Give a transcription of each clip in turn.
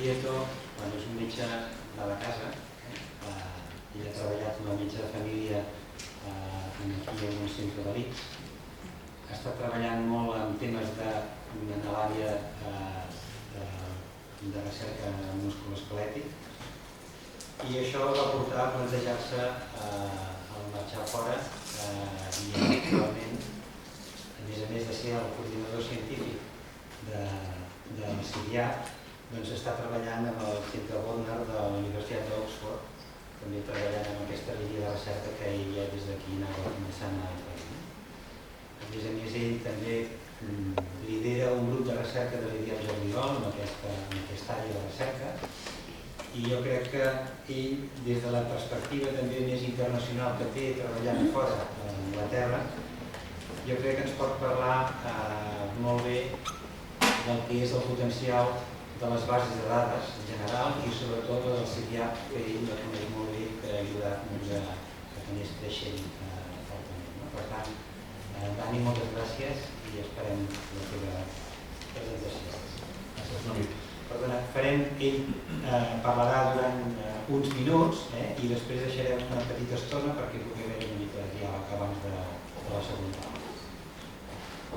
Prieto, és un metge de la casa. Ell ha treballat com a metge de família aquí en un centre de l'ICS. Ha estat treballant molt en temes de l'àrea de recerca musculoesquelètic i això va portar a plantejar-se al marxar fora i actualment, a més de ser el coordinador científic de CIDIAP, està treballant amb el Centre Bodnar de la Universitat d'Oxford, també treballant en aquesta línia de recerca que ell ja des d'aquí anava començant a treballar. A més, ell també lidera un grup de recerca de l'Idiap Jordigol en aquesta àrea de recerca i jo crec que ell, des de la perspectiva també més internacional que té treballant fora d'Anglaterra, jo crec que ens pot parlar molt bé del que és el potencial de les bases de dades en general i sobretot del CIDIAP, que ell la coneix molt bé i que ha ajudat a que anés creixent fortament. Per tant, Dani, moltes gràcies i esperem la teva presentació. Gràcies, Nori. Perdona, ell parlarà durant uns minuts i després deixarem una petita estona perquè pugui haver una mica de diàleg abans de la segona taula.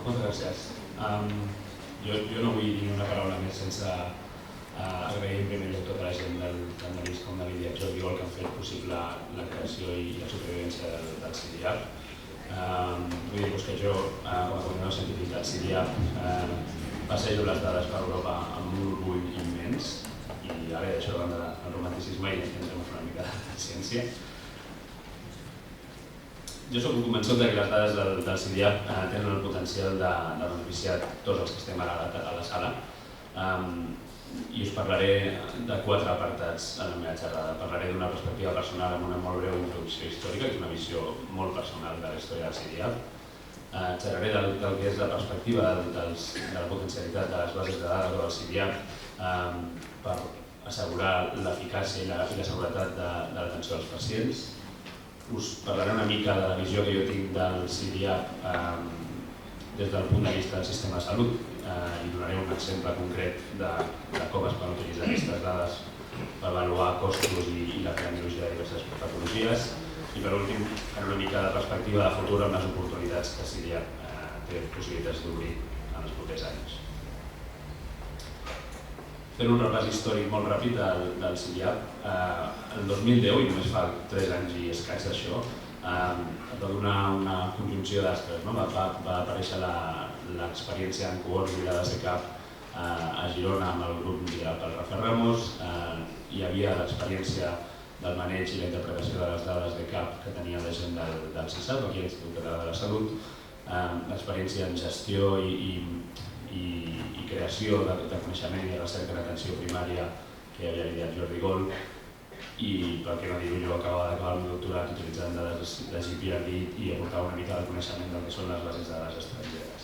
Moltes gràcies. Jo no vull dir una paraula més sense agrair en primer lloc tota la gent tant de l'ICS com de l'Idiap Jordigol que han fet possible la creació i la supervivència del CIDIAP. Vull dir-vos que jo, com a coordinador científic del CIDIAP, passejo les dades per Europa amb un orgull immens i ara deixo de banda el romanticisme i entrem a fer una mica de ciència. Jo soc convençut que les dades del CIDIAP tenen el potencial de beneficiar tots els que estem a la sala i us parlaré de 4 apartats en la meva xerrada. Parlaré d'una perspectiva personal amb una molt breu introducció històrica, que és una visió molt personal de la història del CIDIAP. Xerraré del que és la perspectiva de la potencialitat de les bases de dades del CIDIAP per assegurar l'eficàcia i la seguretat de l'atenció als pacients. Us parlaré una mica de la visió que jo tinc del CIDIAP des del punt de vista del sistema de salut i donaré un exemple concret de com es poden utilitzar aquestes dades per avaluar costos i la cronologia de diverses patologies. I per últim, faré una mica de perspectiva de futur amb les oportunitats que CIDIAP té possibilitats d'obrir en els propers anys. Fent un repàs històric molt ràpid del CIDIAP, el 2010, i només fa 3 anys i escaig d'això, va donar una conjunció d'astres. Va aparèixer l'experiència en cohorts i la DCCAP a Girona amb el grup liderat pel Rafael Ramos. Hi havia l'experiència del maneig i la interpretació de les dades de CAP que tenia la gent del CISAT, aquí a l'Institut Català de la Salut, l'experiència en gestió i creació de coneixement i de recerca en atenció primària que hi havia a l'Idiap Jordigol i, per què no dir-ho, jo acabava d'acabar el meu doctorat utilitzant dades de GPRD i aportava una mica de coneixement del que són les bases de dades estrangeres.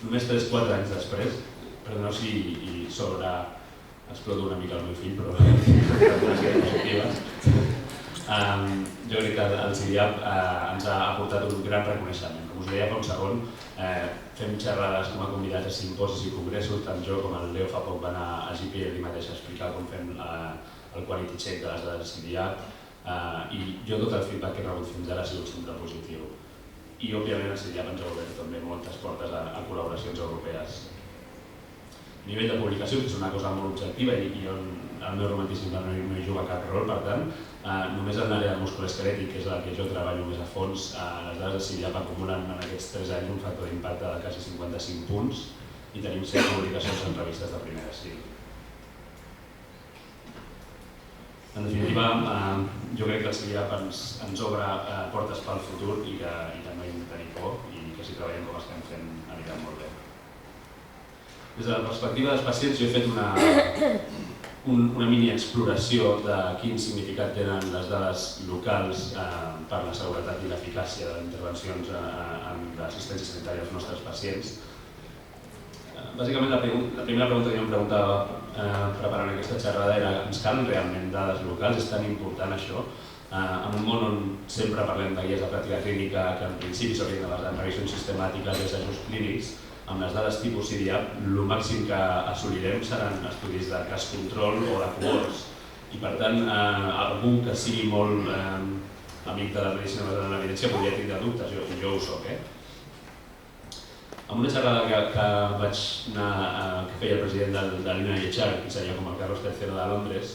Només 3-4 anys després, perdoneu si exploto una mica el meu fill, però les idees positives. Jo crec que el CIDIAP ens ha aportat un gran reconeixement. Com us deia fa un segon, fem xerrades com a convidats a simposis i congressos, tant jo com el Leo fa poc va anar a GPRD mateix a explicar com fem el quality check de les dades del CIDIAP i jo tot el feedback que he rebut fins ara ha sigut sempre positiu. I òbviament el CIDIAP ens ha obert també moltes portes a col·laboracions europees. A nivell de publicacions, que és una cosa molt objectiva i el meu romanticisme no hi juga cap rol, per tant, només en l'àrea de musculoesquelètic, que és la que jo treballo més a fons, les dades del CIDIAP acumulen en aquests 3 anys un factor d'impacte de quasi 55 punts i tenim 7 publicacions en revistes de primer estil. En definitiva, jo crec que el CIDIAP ens obre portes pel futur i que no hi hem de tenir por i que si treballem com estem fent anirà molt bé. Des de la perspectiva dels pacients, jo he fet una mini exploració de quin significat tenen les dades locals per la seguretat i l'eficàcia de les intervencions en l'assistència sanitària als nostres pacients. Bàsicament, la primera pregunta que jo em preguntava preparant aquesta xerrada era: ens calen realment dades locals? És tan important això? En un món on sempre parlem de guies de pràctica clínica que en principi s'haurien de basar en revisions sistemàtiques i assajos clínics, amb les dades tipus CIDIAP, el màxim que assolirem seran estudis de cas control o de cohorts. I per tant, algú que sigui molt amic de la medicina basada en l'evidència podria tindre dubtes, jo ho soc. En una xerrada que vaig anar, que feia el president de l'INAH, que seria com el Carlos III de Londres,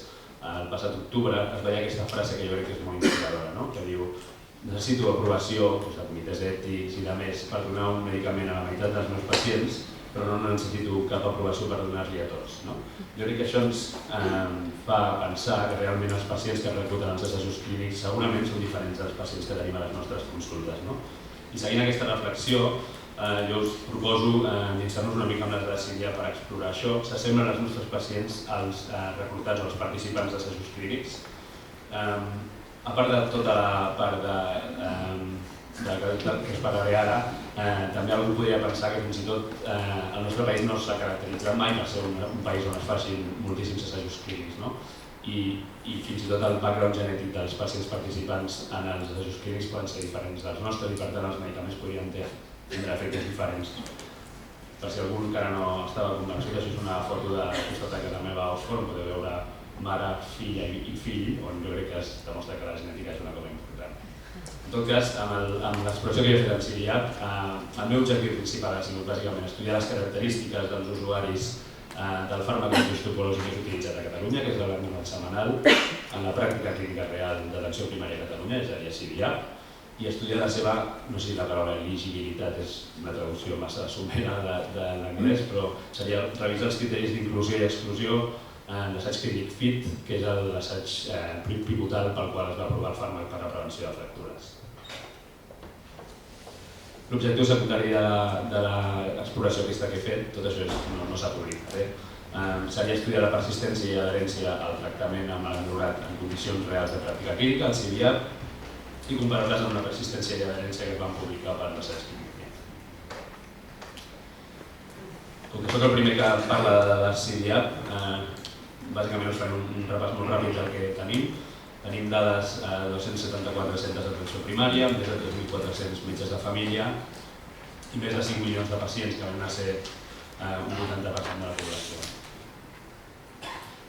el passat octubre, es veia aquesta frase que jo crec que és molt inspiradora, que diu: necessito aprovació de comitès ètics i de més per donar un medicament a la meitat dels meus pacients, però no necessito cap aprovació per donar-li a tots. Jo crec que això ens fa pensar que realment els pacients que recluten els assajos clínics segurament són diferents dels pacients que tenim a les nostres consultes. I seguint aquesta reflexió, jo us proposo endinsar-nos una mica amb les dades CIDIAP per explorar això. S'assemblen els nostres pacients als reclutats o als participants d'assajos clínics. A part de tota la part que es parlaré ara, també algú podria pensar que fins i tot el nostre país no s'ha caracteritzat mai per ser un país on es facin moltíssims assajos clínics. I fins i tot el background genètic dels pacients participants en els assajos clínics poden ser diferents dels nostres i per tant els medicaments podrien tindre efectes diferents. Per si algú encara no estava convençut, això és una foto de costat de casa meva a Oxford, on podeu veure mare, filla i fill, on jo crec que es demostra que la genètica és una cosa important. En tot cas, amb l'exploració que jo he fet en CIDIAP, el meu objectiu principal ha sigut bàsicament estudiar les característiques dels usuaris del fàrmac antihistopològic que és utilitzat a Catalunya, que és l'Alandolat semanal, en la pràctica clínica real de l'atenció primària a Catalunya, és a dir, a CIDIAP, i estudiar la seva, no sé si la paraula eligibilitat és una traducció massa somera de l'anglès, però seria revisar els criteris d'inclusió i exclusió en l'assaig clínic FIT, que és l'assaig pivotal pel qual es va aprovar el fàrmac per a la prevenció de fractures. L'objectiu secundari de l'exploració aquesta que he fet, tot això no s'ha cobrit. Seria estudiar la persistència i adherència al tractament amb l'endurat en condicions reals de pràctica clínica, el CIDIAP, i comparar-les amb la persistència i adherència que es van publicar per l'assaig clínic. Com que soc el primer que parla de la CIDIAP, bàsicament us farem un repàs molt ràpid del que tenim. Tenim dades a 274 centres d'atenció primària, més de 3.400 metges de família i més de 5 milions de pacients, que van a ser un 80% de la població.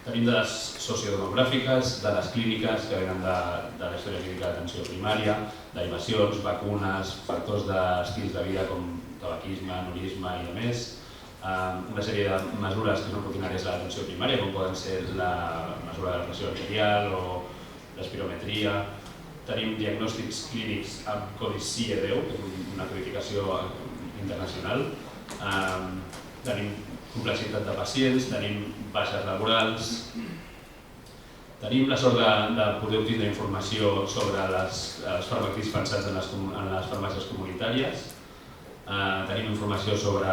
Tenim dades sociodemogràfiques, dades clíniques que venen de la història clínica d'atenció primària, derivacions, vacunes, factors d'estils de vida com tabaquisme, anorisme i més. Una sèrie de mesures que són rutinàries de l'atenció primària, com poden ser la mesura de la pressió arterial o l'espirometria. Tenim diagnòstics clínics amb codi CIE10, que és una codificació internacional. Tenim complexitat de pacients, tenim baixes laborals, tenim la sort de poder obtenir informació sobre els fàrmacs dispensats en les farmàcies comunitàries, tenim informació sobre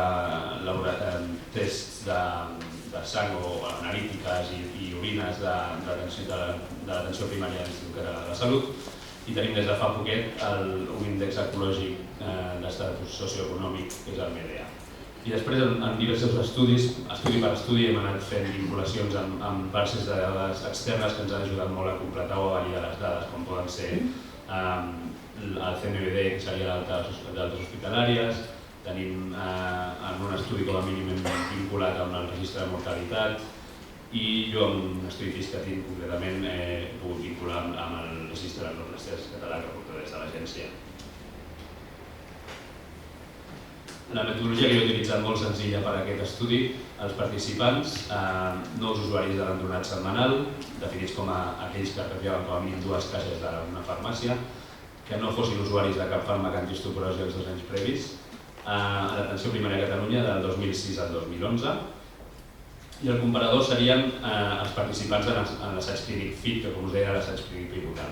tests de sang o analítiques i orines de l'atenció primària de l'Institut Català de la Salut i tenim des de fa poquet un índex ecològic d'estatus socioeconòmic, que és el MEDEA. I després, en diversos estudi per estudi, hem anat fent vinculacions amb bases de dades externes que ens han ajudat molt a completar o a validar les dades, com poden ser el CNBD, que seria d'altes hospitalàries, tenim en un estudi com a mínim vinculat amb el registre de mortalitat i jo amb un estudi FISCATIN concretament he pogut vincular amb el registre de rastreres català que porta des de l'agència. La metodologia que he utilitzat molt senzilla per a aquest estudi, els participants, nous usuaris de l'endonat setmanal, definits com aquells que retiaven com a mínim 2 caixes d'una farmàcia, que no fossin usuaris de cap fàrmac antihistopològic els 2 anys previs, a l'atenció primària a Catalunya del 2006 al 2011, i el comparador serien els participants en l'assaig clínic FIT, que com us deia era l'assaig clínic pivotal.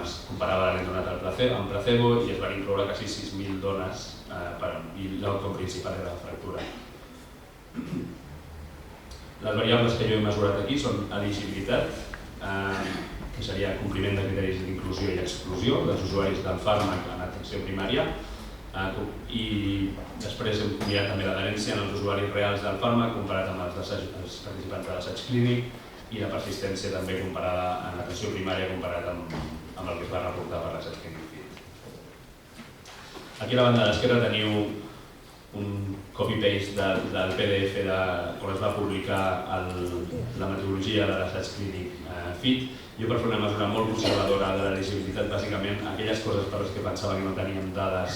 Es comparava l'endonat amb placebo i es van incloure quasi 6.000 dones i l'outcome principal era la fractura. Les variables que jo he mesurat aquí són eligibilitat, que seria compliment de criteris d'inclusió i exclusió dels usuaris del fàrmac en atenció primària, i després hem mirat també l'adherència en els usuaris reals del fàrmac comparat amb els participants de l'assaig clínic i la persistència també comparada en l'atenció primària comparat amb el que es va reportar per l'assaig clínic. Aquí a la banda de l'esquerra teniu copy-paste del PDF quan es va publicar la metodologia de l'assaig clínic FIT. Jo, per fer una mesura molt conservadora de l'elegibilitat, bàsicament aquelles coses per les que pensava que no teníem dades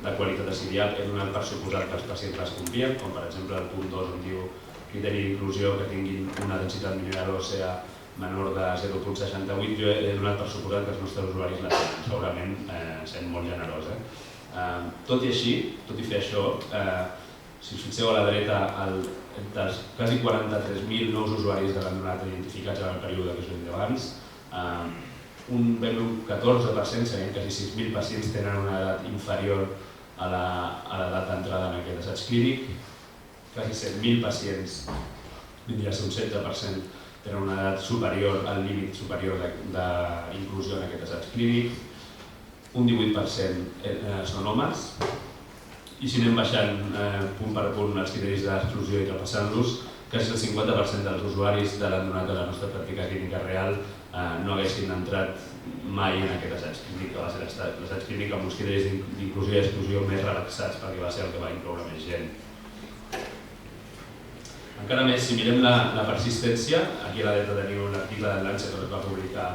de qualitat de CIDIAP he donat per suposat que els pacients les complien, com per exemple el punt 2 on diu criteri d'inclusió que tinguin una densitat mineral òssea menor de 0,68, jo he donat per suposat que els nostres usuaris la tenen, segurament sent molt generós. Tot i així, tot i fer això, si us fixeu a la dreta, dels quasi 43.000 nous usuaris de l'abandonat identificats en el període que us he dit abans, un 14%, serien quasi 6.000 pacients, tenen una edat inferior a l'edat d'entrada en aquest assaig clínic, quasi 7.000 pacients, vindria a ser un 16%, tenen una edat superior al límit superior d'inclusió en aquest assaig clínic, un 18% són homes, i si anem baixant punt per punt els criteris d'exclusió i repassant-los, quasi el 50% dels usuaris de l'abandonat de la nostra pràctica clínica real no haguessin entrat mai en aquest assaig clínic, que va ser l'assaig clínic amb uns criteris d'inclusió i exclusió més relaxats perquè va ser el que va incloure més gent. Encara més, si mirem la persistència, aquí a la dreta teniu l'article de Lancet que es va publicar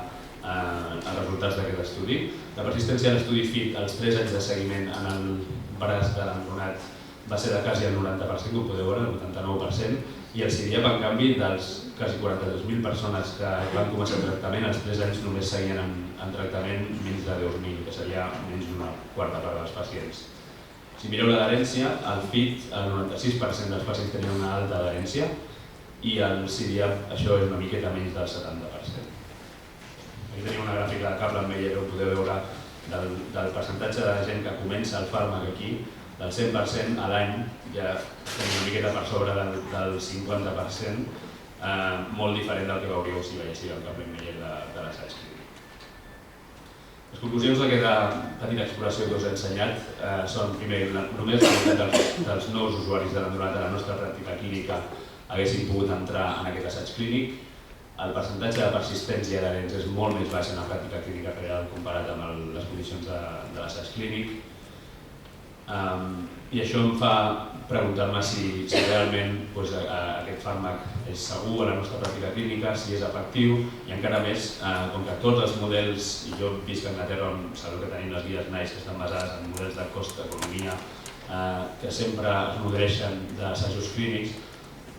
els resultats d'aquest estudi. La persistència de l'estudi FIT als 3 anys de seguiment en l'embaràs de l'embrionat va ser de quasi el 90%, com podeu veure, el 89%, i el CIDIAP, en canvi, dels quasi 42.000 persones que van començar el tractament, als 3 anys només seguien en tractament menys de 10.000, que seria menys d'una quarta part dels pacients. Si mireu l'adherència, al FIT el 96% dels pacients tenien una alta adherència i al CIDIAP això és una miqueta menys del 70%. Aquí tenim una gràfica de Kaplan-Meier on podeu veure del percentatge de gent que comença el fàrmac aquí, del 100% a l'any, ja tenim una miqueta per sobre del 50%, molt diferent del que veuríeu si veiéssiu el Kaplan-Meier de l'assaig clínic. Les conclusions d'aquesta petita exploració que us he ensenyat són, primer, només la meitat dels nous usuaris de l'abandonat de la nostra pràctica clínica haguessin pogut entrar en aquest assaig clínic. El percentatge de persistència d'adherents és molt més baix en la pràctica clínica real comparat amb les condicions de l'assaig clínic. I això em fa preguntar-me si realment aquest fàrmac és segur a la nostra pràctica clínica, si és efectiu, i encara més, com que tots els models, i jo visc a Anglaterra on sabeu que tenim les guies NICE que estan basades en models de cost d'economia que sempre es nodreixen d'assajos clínics,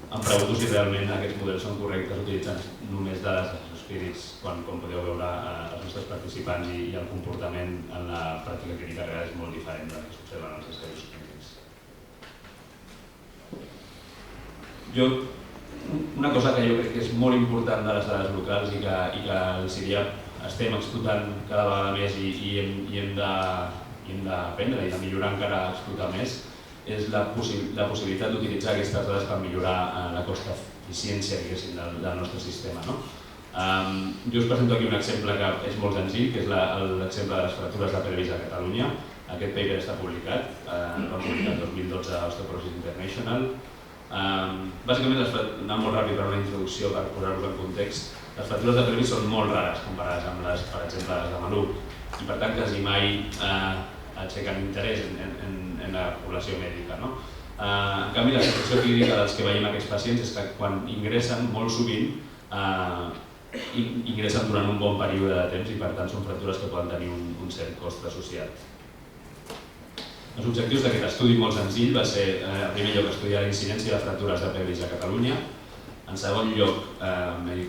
em pregunto si realment aquests models són correctes utilitzant només dades d'assajos clínics quan, com podeu veure, els nostres participants i el comportament en la pràctica clínica real és molt diferent del que s'observa en els assajos clínics. Una cosa que jo crec que és molt important de les dades locals i que al CIDIAP estem explotant cada vegada més i hem d'aprendre i de millorar encara a explotar més, és la possibilitat d'utilitzar aquestes dades per millorar la cost-eficiència del nostre sistema. Jo us presento aquí un exemple que és molt senzill, que és l'exemple de les fractures de pelvis a Catalunya. Aquest paper està publicat, el va publicar el 2012 a Osteoporosis International. Bàsicament, anant molt ràpid per una introducció per posar-vos en context, les fractures de pelvis són molt rares comparades amb les, per exemple, les de maluc, i per tant quasi mai aixequen interès en la població mèdica. En canvi, la situació clínica dels que veiem aquests pacients és que quan ingressen, molt sovint, ingressen durant un bon període de temps i per tant són fractures que poden tenir un cert cost associat. Els objectius d'aquest estudi molt senzill va ser, en primer lloc, estudiar la incidència de fractures de pelvis a Catalunya, en segon lloc,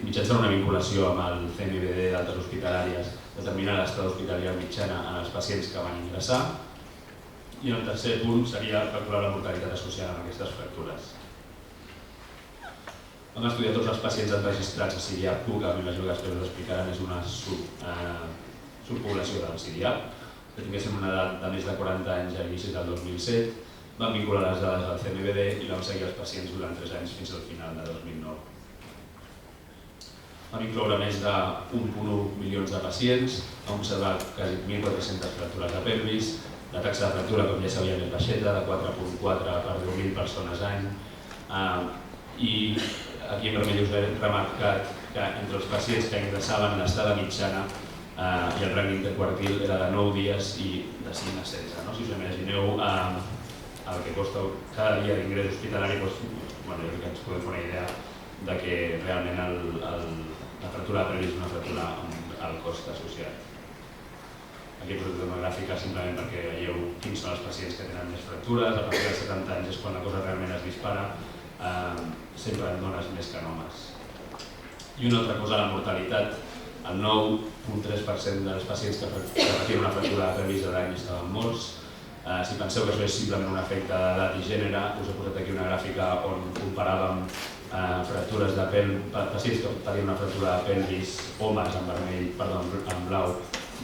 mitjançant una vinculació amb el CMBD d'altres hospitalàries, determinar l'estada hospitalària mitjana en els pacients que van ingressar, i el tercer punt seria calcular la mortalitat associada amb aquestes fractures. Vam estudiar tots els pacients enregistrats a CIDIAP-Q, que m'imagino que després us explicaran, és una subpoblació del CIDIAP, que tinguéssim una edat de més de 40 anys a inicis del 2007, vam vincular les dades al CMBD i vam seguir els pacients durant 3 anys fins al final de 2009. Vam incloure més de 1,1 milions de pacients, vam observar quasi 1.400 fractures de pelvis, la taxa de fractura, com ja sabia, més baixeta, de 4,4 per 10.000 persones any, i aquí en vermell us he remarcat que entre els pacients que ingressaven l'estada mitjana i el rang interquartil era de 9 dies i de 5 a 16. Si us imagineu el que costa cada dia d'ingrés hospitalari, jo crec que ens podem fer una idea de que realment la fractura de pelvis és una fractura amb el cost associat. Aquí he posat una gràfica simplement perquè veieu quins són els pacients que tenen més fractures. A partir dels 70 anys és quan la cosa realment es dispara, sempre en dones més que en homes. I una altra cosa, la mortalitat. El 9,3% dels pacients que patien una fractura de pelvis a l'any estaven morts. Si penseu que això és simplement un efecte d'edat i gènere, us he posat aquí una gràfica on comparàvem fractures de pacients que patien una fractura de pelvis, homes en blau,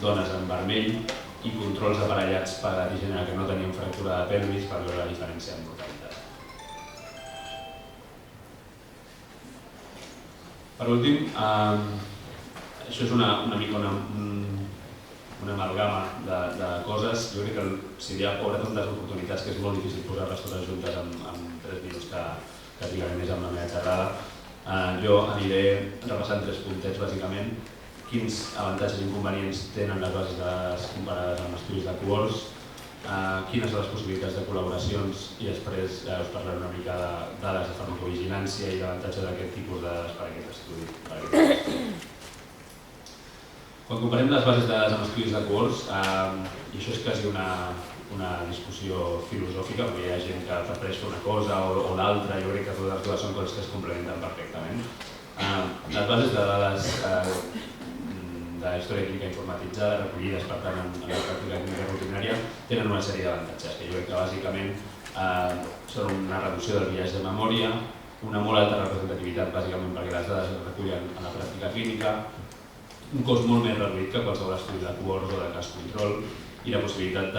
dones en vermell, i controls aparellats per edat i gènere que no tenien fractura de pelvis per veure la diferència en mortalitat. Per últim, això és una mica una amalgama de coses. Jo crec que el CIDIAP obre tantes oportunitats que és molt difícil posar-les totes juntes en 3 minuts que trigaré més amb la meva xerrada. Jo aniré repassant 3 puntets, bàsicament. Quins avantatges i inconvenients tenen les bases de dades comparades amb estudis de cohorts, quines són les possibilitats de col·laboracions i després us parlaré una mica de dades de farmacovigilància i l'avantatge d'aquest tipus de dades per a aquest estudi. Quan comparem les bases de dades amb estudis de cohorts, i això és quasi una discussió filosòfica, perquè hi ha gent que prefereix fer una cosa o l'altra, jo crec que totes dues són coses que es complementen perfectament. Les bases de dades de història clínica informatitzada, recollides per tant en la pràctica clínica rutinària, tenen una sèrie d'avantatges, que jo crec que bàsicament són una reducció del biaix de memòria, una molt alta representativitat, bàsicament perquè les dades es recullen a la pràctica clínica, un cost molt més reduït que qualsevol estudi de cohorts o de cas control i la possibilitat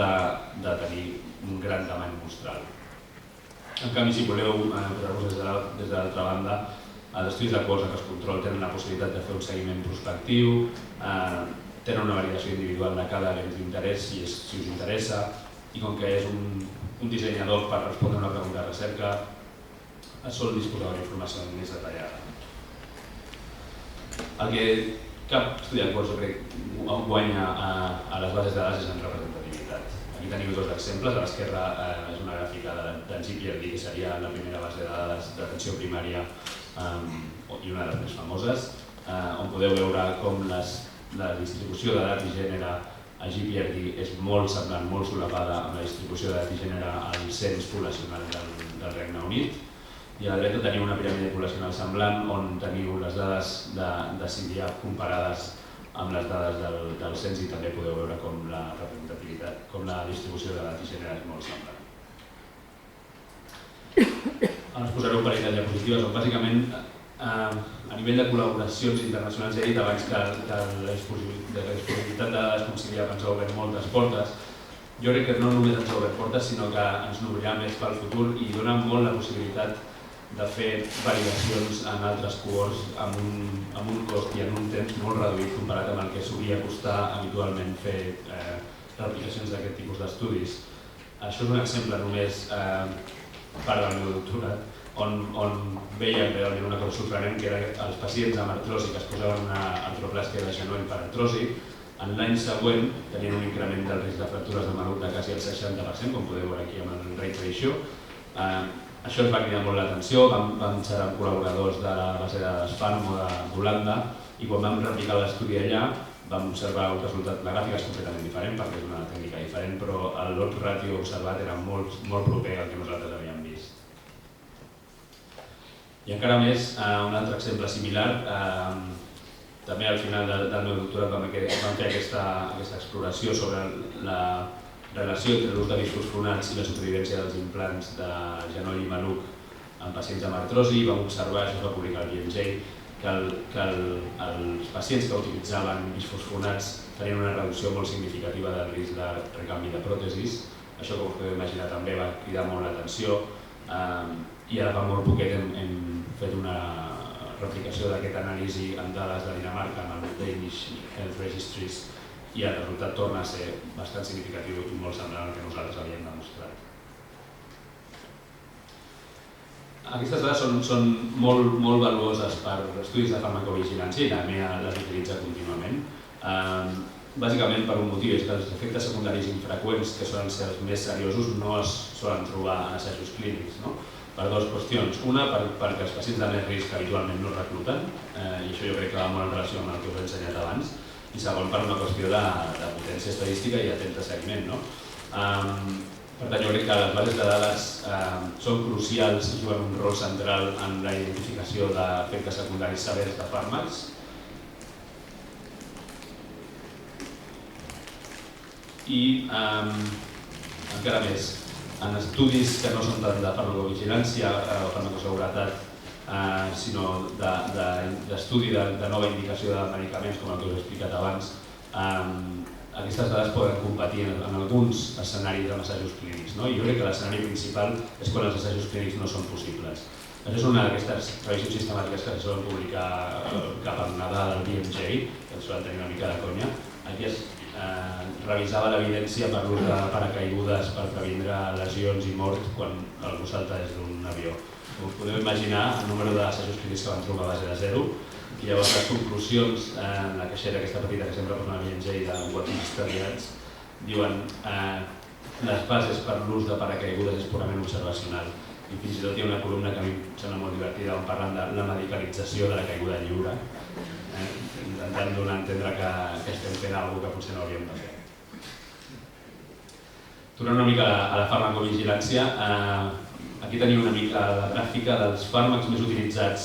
de tenir un gran tamany mostral. En canvi, si voleu posar-vos des de l'altra banda, els estudis de cohorts de cas control tenen la possibilitat de fer un seguiment prospectiu, tenen una validació individual de cada element d'interès si us interessa, i com que és un disseny ad hoc per respondre una pregunta de recerca, sol disposar d'informació més detallada. El que cap estudi de cohorts, jo crec, guanya a les bases de dades és en representativitat. Aquí teniu 2 exemples. A l'esquerra és una gràfica d'en GPRD, que seria la primera base de dades d'atenció primària i una de les més famoses, on podeu veure com la distribució d'edat i gènere a GPRD és molt semblant, molt solapada amb la distribució d'edat i gènere al cens poblacional del Regne Unit. I a la dreta teniu una piràmide poblacional semblant on teniu les dades de CIDIAP comparades amb les dades del cens i també podeu veure com la representativitat, com la distribució d'edat i gènere és molt semblant. Ara us posaré un parell de diapositives on bàsicament a nivell de col·laboracions internacionals ja he dit abans que la disponibilitat de dades com CIDIAP ens ha obert moltes portes. Jo crec que no només ens ha obert portes, sinó que ens n'obrirà més pel futur i dona molt la possibilitat de fer validacions en altres cohorts amb un cost i en un temps molt reduït comparat amb el que solia costar habitualment fer replicacions d'aquest tipus d'estudis. Això és un exemple només part del meu doctorat, on veiem realment una cosa sorprenent, que era els pacients amb artrosi que es posaven una artroplàstia de genoll per artrosi, en l'any següent tenien un increment del risc de fractures de maluc de quasi el 60%, com podeu veure aquí amb el rate ratio. Això ens va cridar molt l'atenció, vam xerrar amb col·laboradors de la base de dades FARM o d'Holanda i quan vam replicar l'estudi allà vam observar un resultat. La gràfica és completament diferent perquè és una tècnica diferent, però el lot ratio observat era molt proper al que nosaltres havíem vist. I encara més, un altre exemple similar, també al final del meu doctorat vam fer aquesta exploració sobre la relació entre l'ús de bisfosfonats i la supervivència dels implants de genoll i maluc en pacients amb artrosi i vam observar, això es va publicar al BMJ, que els pacients que utilitzaven bisfosfonats tenien una reducció molt significativa del risc de recanvi de pròtesis. Això, com us podeu imaginar, també va cridar molt l'atenció i ara fa molt poquet hem fet una replicació d'aquest anàlisi en dades de Dinamarca en el Danish Health Registries i el resultat torna a ser bastant significatiu i molt semblant al que nosaltres havíem demostrat. Aquestes dades són molt valuoses per estudis de farmacovigilància i també les utilitza contínuament. bàsicament per un motiu, és que els efectes secundaris infreqüents, que solen ser els més seriosos, no es solen trobar en assajos clínics, no? Per dues qüestions. Una, perquè els pacients de més risc habitualment no recluten, i això jo crec que va molt en relació amb el que us he ensenyat abans, i segon, per una qüestió de potència estadística i de temps de seguiment, no? Per tant, jo crec que les bases de dades són crucials i juguen un rol central en la identificació d'efectes secundaris severs de fàrmacs. I encara més, en estudis que no són tant de farmacovigilància o farmacoseguretat, sinó d'estudi de nova indicació de medicaments, com el que us he explicat abans, aquestes dades poden competir en alguns escenaris amb assajos clínics. I jo crec que l'escenari principal és quan els assajos clínics no són possibles. Això és una d'aquestes revisions sistemàtiques que es solen publicar cap al Nadal del BMJ, que ens solen tenir una mica de conya. Aquí es revisava l'evidència per l'ús de paracaigudes per previndre lesions i mort quan algú salta des d'un avió. Com us podeu imaginar, el número d'assajos clínics que van trobar a base de 0, i llavors les conclusions en la caixeta aquesta petita que sempre posen a BMJ de guapins estudiats diuen les bases per l'ús de paracaigudes és purament observacional, i fins i tot hi ha una columna que a mi em sembla molt divertida on parlen de la medicalització de la caiguda lliure, intentant donar a entendre que estem fent alguna cosa que potser no hauríem de fer. Tornant una mica a la farmacovigilància, aquí tenim una mica la gràfica dels fàrmacs més utilitzats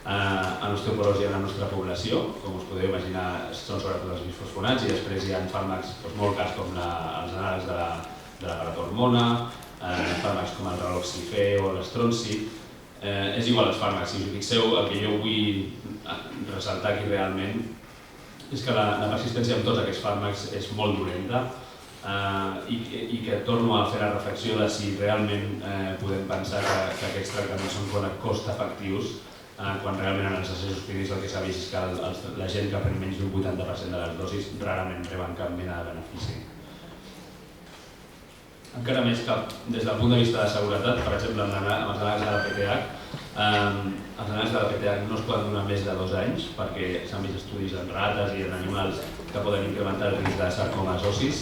en osteoporosi en la nostra població. Com us podeu imaginar, són sobretot els bisfosfonats i després hi ha fàrmacs molt cars com els anàlegs de la paratormona, fàrmacs com el raloxifè o l'estronci. És igual els fàrmacs, si us fixeu, el que jo vull ressaltar aquí realment és que la persistència amb tots aquests fàrmacs és molt dolenta i que torno a fer la reflexió de si realment podem pensar que aquests tractaments són cost-efectius quan realment en els assajos clínics el que s'ha vist és que la gent que pren menys d'un 80% de les dosis rarament reben cap mena de benefici. Encara més que des del punt de vista de seguretat, per exemple, amb els anàlegs de la PTH, els anàlegs de la PTH no es poden donar més de 2 anys perquè s'han vist estudis en rates i en animals que poden incrementar el risc de sarcomes ossis,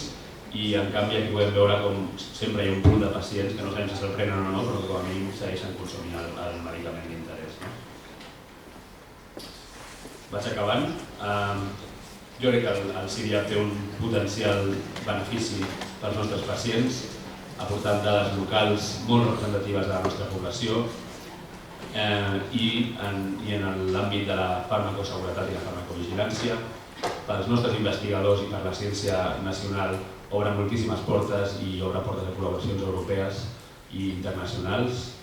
i en canvi aquí podem veure com sempre hi ha un punt de pacients que no sabem si se'l prenen o no, però que com a mínim segueixen consumint el medicament d'interès. Vaig acabant. Jo crec que el CIDIAP té un potencial benefici pels nostres pacients, aportant dades locals molt representatives de la nostra població i en l'àmbit de la farmacoseguretat i la farmacovigilància. Pels nostres investigadors i per la ciència nacional obre moltíssimes portes i obre portes de col·laboracions europees i internacionals.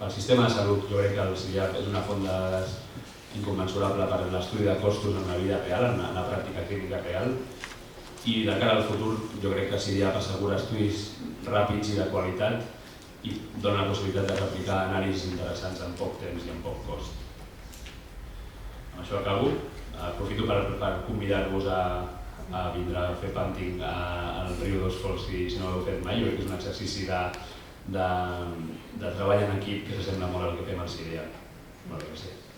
Pel sistema de salut jo crec que el CIDIAP és una font de dades incommensurable per l'estudi de costos en la vida real, en la pràctica clínica real, i de cara al futur jo crec que CIDIAP assegura estudis ràpids i de qualitat i dona la possibilitat de replicar anàlisis interessants en poc temps i en poc cost. Amb això acabo. Aprofito per convidar-vos a vindre a fer pànting al riu dos Fols si no ho heu fet mai. Jo crec que és un exercici de treball en equip que s'assembla molt al que fem al CIDIAP. Moltes gràcies.